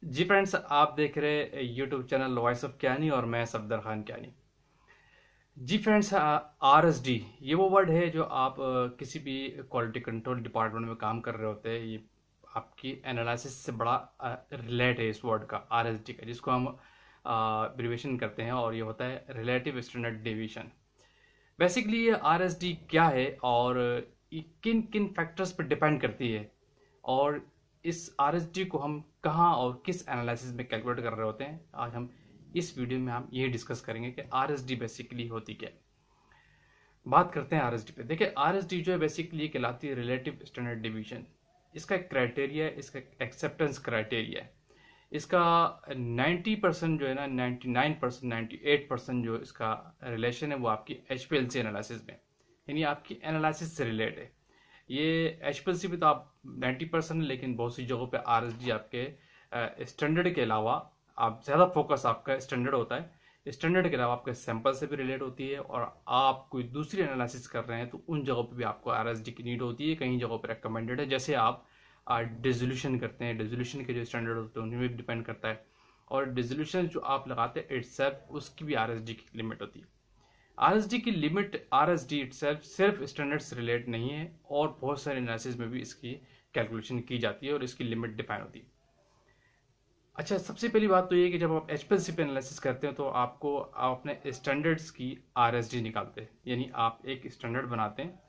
जी friends, आप देख रहे YouTube channel voice of Kayani और मैं सफदर खान क्यानी। जी फ्रेंड्स, RSD ये वो वर्ड है जो आप किसी भी क्वालिटी कंट्रोल डिपार्टमेंट में काम कर रहे होते हैं। ये आपकी एनालिसिस से बड़ा रिलेट है इस वर्ड का, RSD का, जिसको हम एब्रिविएशन करते हैं और ये होता है रिलेटिव स्टैंडर्ड डेविएशन। बेसिकली ये RSD क्या है और ये किन किन फैक्टर्स पर डिपेंड करती है और इस RSD को हम कहाँ और किस एनालिसिस में कैलकुलेट कर रहे होते हैं, आज हम इस वीडियो में हम ये डिस्कस करेंगे कि RSD बेसिकली होती क्या है। बात करते हैं RSD पे। देखिए, RSD जो है बेसिकली कहलाती है रिलेटिव स्टैंडर्ड डिवीजन। इसका एक क्राइटेरिया है, इसका एक्सेप्टेंस क्राइटेरिया है। इसका 90% जो है ना, 99%, 98% जो इसका रिलेशन है वो आपकी HPLC एनालिसिस में, यानी आपकी एनालिसिस से रिलेट है। ये HPLC पे तो आप 90%, लेकिन बहुत सी जगहों पे RSD आपके स्टैंडर्ड के अलावा आप ज़्यादा फोकस आपका स्टैंडर्ड होता है। स्टैंडर्ड के अलावा आपके सैंपल से भी रिलेट होती है और आप कोई दूसरी एनालिसिस कर रहे हैं तो उन जगहों पे भी आपको RSD की नीड होती है। कई जगहों पे रेकमेंडेड है, जैसे आप डिजोल्यूशन करते हैं, डिजोल्यूशन के जो स्टैंडर्ड होते हैं उनमें भी डिपेंड करता है। और डिजोल्यूशन जो आप लगाते हैं इटसेल्फ, उसकी भी RSD की लिमिट होती है। RSD की लिमिट, RSD इटसेल्फ सिर्फ स्टैंडर्ड से रिलेट नहीं है और बहुत सारे एनालिसिस में भी इसकी कैलकुलेशन की जाती है और इसकी लिमिट डिफाइन होती है। अच्छा, सबसे पहली बात तो ये कि जब आप HPLC पे एनालिसिस करते हैं तो आपको अपने स्टैंडर्ड्स की RSD निकालते हैं, यानी आप एक स्टैंडर्ड बनाते हैं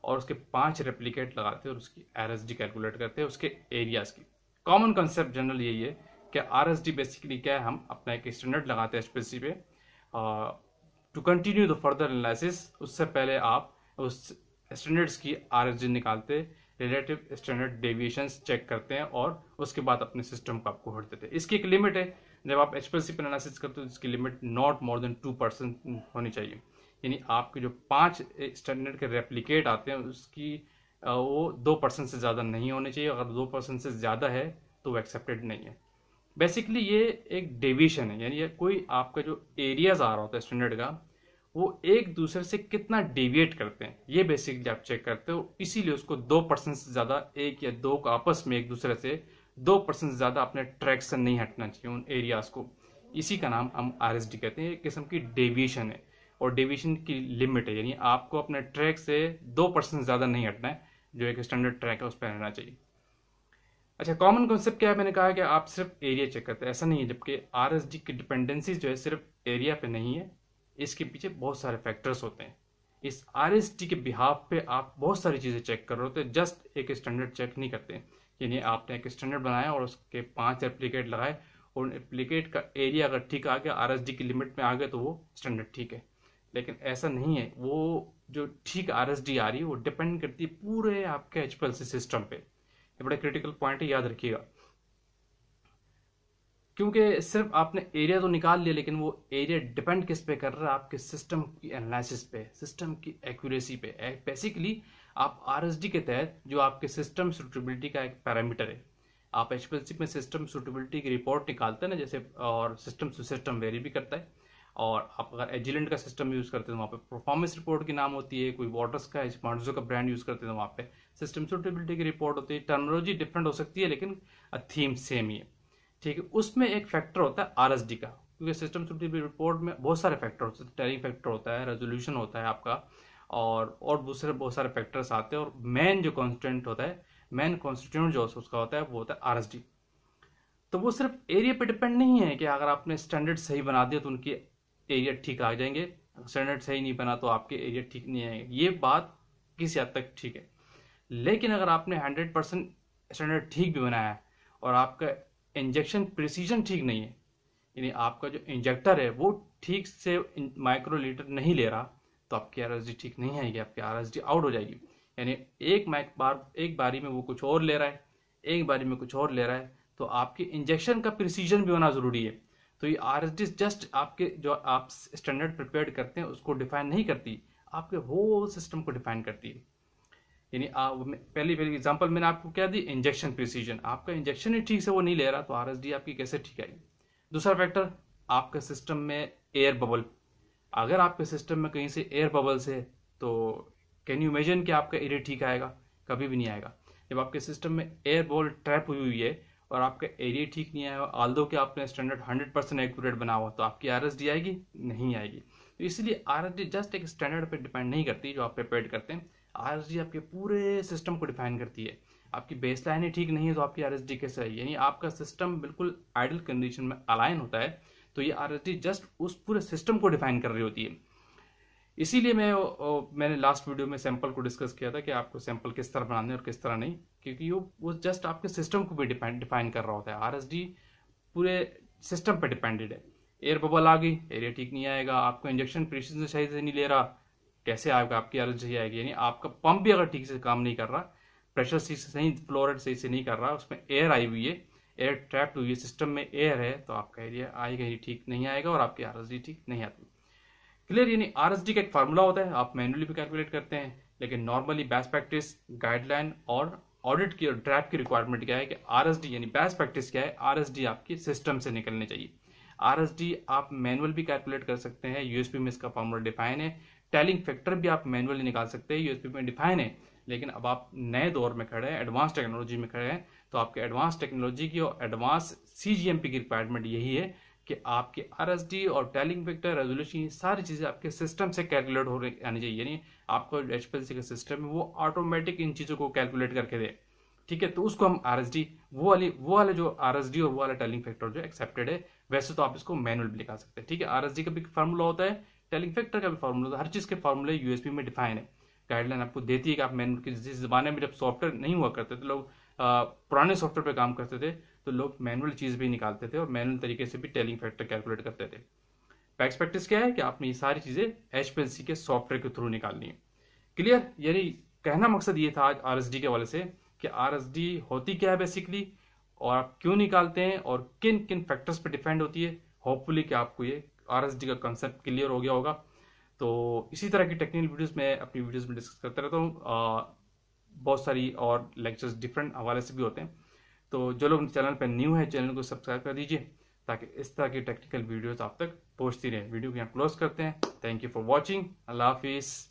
और उसके 5 रेप्लिकेट लगाते हैं और उसकी RSD कैलकुलेट करते हैं उसके एरियाज की। कॉमन कंसेप्ट जनरल यही है कि RSD बेसिकली क्या है, हम अपना एक स्टैंडर्ड लगाते हैं HPLC पे। To continue the further analysis, उससे पहले आप उस स्टैंडर्ड्स की RSD निकालते, रिलेटिव स्टैंडर्ड डेविएशंस चेक करते हैं और उसके बाद अपने सिस्टम को आपको भर देते हैं। इसकी एक लिमिट है, जब आप HPLC पर एनालिसिस करते हो तो इसकी लिमिट नॉट मोर देन 2% होनी चाहिए, यानी आपके जो 5 स्टैंडर्ड के रेप्लिकेट आते हैं उसकी वो 2% से ज़्यादा नहीं होने चाहिए। अगर 2% से ज़्यादा है तो वो एक्सेप्टेड नहीं है। बेसिकली ये एक डेविएशन है, यानी ये कोई आपका जो एरियाज आ रहा होता है स्टैंडर्ड का, वो एक दूसरे से कितना डेविएट करते हैं, ये बेसिकली आप चेक करते हो। इसीलिए उसको 2% से ज्यादा, एक या दो का आपस में एक दूसरे से 2% से ज्यादा अपने ट्रैक से नहीं हटना चाहिए उन एरियाज को। इसी का नाम हम RSD कहते हैं। एक किस्म की डेविएशन है और डेविएशन की लिमिट है, यानी आपको अपने ट्रैक से 2% से ज्यादा नहीं हटना है, जो एक स्टैंडर्ड ट्रैक है उस पर रहना चाहिए। अच्छा, कॉमन कॉन्सेप्ट क्या है, मैंने कहा कि आप सिर्फ एरिया चेक करते हैं, ऐसा नहीं है। जबकि RSD की डिपेंडेंसी जो है सिर्फ एरिया पे नहीं है, इसके पीछे बहुत सारे फैक्टर्स होते हैं। इस RSD के बिहाफ पे आप बहुत सारी चीज़ें चेक कर रहे होते हैं, जस्ट एक स्टैंडर्ड चेक नहीं करते। यानी आपने एक स्टैंडर्ड बनाया और उसके 5 एप्लीकेट लगाए और उन एप्लीकेट का एरिया अगर ठीक आ गया, RSD की लिमिट में आ गया, तो वो स्टैंडर्ड ठीक है। लेकिन ऐसा नहीं है। वो जो ठीक RSD आ रही है वो डिपेंड करती है पूरे आपके HPLC सिस्टम पे। ये बड़ा क्रिटिकल पॉइंट है, याद रखिएगा। क्योंकि सिर्फ आपने एरिया तो निकाल लिया, लेकिन वो एरिया डिपेंड किस पे कर रहा है, आपके सिस्टम की एनालिसिस पे, सिस्टम की एक्यूरेसी पे। बेसिकली आप RSD के तहत जो आपके सिस्टम सूटेबिलिटी का एक पैरामीटर है, आप HPLC में सिस्टम सूटेबिलिटी की रिपोर्ट निकालते हैं ना जैसे, और सिस्टम टू सिस्टम वेरी भी करता है। और आप अगर एजिलेंट का सिस्टम यूज करते हैं तो वहाँ पे परफॉर्मेंस रिपोर्ट की नाम होती है, कोई वाटर्स का, स्मार्टजो का ब्रांड यूज करते हैं तो वहाँ पे सिस्टम सूटेबिलिटी की रिपोर्ट होती है। टर्मिनोलॉजी डिफरेंट हो सकती है लेकिन थीम सेम ही है, ठीक है। उसमें एक फैक्टर होता है RSD का, क्योंकि सिस्टम सूटेबिलिटी रिपोर्ट में बहुत सारे फैक्टर होते हैं। टेरिंग फैक्टर होता है, रेजोल्यूशन होता है आपका, और दूसरे बहुत सारे फैक्टर्स आते हैं। और मेन जो कॉन्स्टेंट होता है, मेन कॉन्स्टिट्यूंट जो उसका होता है वो होता है RSD। तो वो सिर्फ एरिया पे डिपेंड नहीं है कि अगर आपने स्टैंडर्ड सही बना दिया तो उनके एरिया ठीक आ जाएंगे, स्टैंडर्ड सही नहीं बना तो आपके एरिया ठीक नहीं आएंगे। ये बात किसी हद तक ठीक है। लेकिन अगर आपने 100% स्टैंडर्ड ठीक भी बनाया है और आपका इंजेक्शन प्रिसीजन ठीक नहीं है, यानी आपका जो इंजेक्टर है वो ठीक से माइक्रोलीटर नहीं ले रहा, तो आपकी RSD ठीक नहीं आएगी, आपकी RSD आउट हो जाएगी। यानी एक बारी में वो कुछ और ले रहा है, एक बारी में कुछ और ले रहा है, तो आपके इंजेक्शन का प्रिसीजन भी होना जरूरी है। तो ये RSD जस्ट आपके जो आप स्टैंडर्ड प्रिपेयर करते हैं उसको डिफाइन नहीं करती, आपके होल सिस्टम को डिफाइन करती है। यानी पहली एग्जांपल मैंने आपको क्या दी, इंजेक्शन प्रिसीजन। आपका इंजेक्शन ही ठीक से वो नहीं ले रहा तो RSD आपकी कैसे ठीक आएगी। दूसरा फैक्टर, आपके सिस्टम में एयर बबल। अगर आपके सिस्टम में कहीं से एयर बबल्स है तो कैन यू इमेजिन कि आपका एरिया ठीक आएगा? कभी भी नहीं आएगा। जब आपके सिस्टम में एयर बबल ट्रैप हुई हुई है और आपका एरिया ठीक नहीं आया, आल्दो कि आपने स्टैंडर्ड 100% एक्यूरेट बना हुआ, तो आपकी आरएसडी आएगी नहीं आएगी। तो इसलिए आरएसडी जस्ट एक स्टैंडर्ड पे डिपेंड नहीं करती जो आप प्रिपेयर करते हैं। आरएसडी आपके पूरे सिस्टम को डिफाइन करती है। आपकी बेसलाइन ही ठीक नहीं है तो आपकी आरएसडी कैसे आएगी? यानी आपका सिस्टम बिल्कुल आइडल कंडीशन में अलाइन होता है, तो ये आरएसडी जस्ट उस पूरे सिस्टम को डिफाइन कर रही होती है। इसीलिए मैंने लास्ट वीडियो में सैंपल को डिस्कस किया था कि आपको सैंपल किस तरह बनाने और किस तरह नहीं, क्योंकि वो जस्ट आपके सिस्टम को भी डिफाइन कर रहा होता है। आरएसडी पूरे सिस्टम पे डिपेंडेड है। एयर बबल आ गई, एरिया ठीक नहीं आएगा, आपको इंजेक्शन प्रेशर सही से नहीं ले रहा, कैसे आएगा? आपकी आरएसडी आएगी। यानी आपका पंप भी अगर ठीक से काम नहीं कर रहा, प्रेशर सही फ्लो रेट सही से नहीं कर रहा, उसमें एयर आई हुई है, एयर ट्रैप्ड हुई है, सिस्टम में एयर है, तो आपका एरिया आएगा ही ठीक नहीं आएगा और आपकी आरएसडी ठीक नहीं आती। क्लियर? यानी आरएसडी का एक फार्मूला होता है, आप मैन्युअली भी कैलकुलेट करते हैं, लेकिन नॉर्मली बेस्ट प्रैक्टिस, गाइडलाइन और ऑडिट की और ड्रैप की रिक्वायरमेंट क्या है कि आरएसडी यानी बेस्ट प्रैक्टिस क्या है, आरएसडी आपकी सिस्टम से निकलनी चाहिए। आरएसडी आप मैनुअल भी कैलकुलेट कर सकते हैं, यूएसपी में इसका फार्मूला डिफाइन है। टैलिंग फैक्टर भी आप मैनुअली निकाल सकते हैं, यूएसपी में डिफाइन है। लेकिन अब आप नए दौर में खड़े हैं, एडवांस टेक्नोलॉजी में खड़े हैं, तो आपके एडवांस टेक्नोलॉजी की और एडवांस सीजीएमपी की रिक्वायरमेंट यही है कि आपके आरएसडी और टैलिंग फैक्टर, रेजोल्यूशन, ये सारी चीजें आपके सिस्टम से कैलकुलेट हो आनी चाहिए। यानी आपको एचपीएलसी का सिस्टम है वो ऑटोमेटिक इन चीजों को कैलकुलेट करके दे। ठीक है, तो उसको हम आरएसडी वो वाले जो आरएसडी और वो वाला टैलिंग फैक्टर जो एक्सेप्टेड है, वैसे तो आप इसको मैनुअल भी निकाल सकते हैं। ठीक है, आरएसडी का भी फार्मूला होता है, टैलिंग फैक्टर का भी फार्मूला होता है, हर चीज के फार्मूले यूएसपी में डिफाइन है। गाइडलाइन आपको देती है कि आप मैनुअल, जिस जमाने में जब सॉफ्टवेयर नहीं हुआ करते थे, लोग पुराने सॉफ्टवेयर पे काम करते थे, तो लोग मैनुअल चीज भी निकालते थे और मैनुअल तरीके से भी टैलिंग फैक्टर कैलकुलेट करते थे। बेस्ट प्रैक्टिस क्या है कि आपने ये सारी चीजें एचपीएलसी के सॉफ्टवेयर के थ्रू निकालनी है। क्लियर? यानी कहना मकसद ये था आज आरएसडी के वाले से कि आरएसडी होती क्या है बेसिकली, और आप क्यों निकालते हैं और किन किन फैक्टर्स पे डिपेंड होती है। होपफुली कि आपको ये आरएसडी का कंसेप्ट क्लियर हो गया होगा। तो इसी तरह की टेक्निकल वीडियोस मैं अपनी वीडियोस में डिस्कस करता रहता हूँ। बहुत सारी और लेक्चर्स डिफरेंट हवाले से भी होते हैं। तो जो लोग चैनल पर न्यू है, चैनल को सब्सक्राइब कर दीजिए ताकि इस तरह की टेक्निकल वीडियोस आप तक पहुंचती रहे। वीडियो को यहाँ क्लोज करते हैं। Thank you for watching. अल्लाह हाफिज़।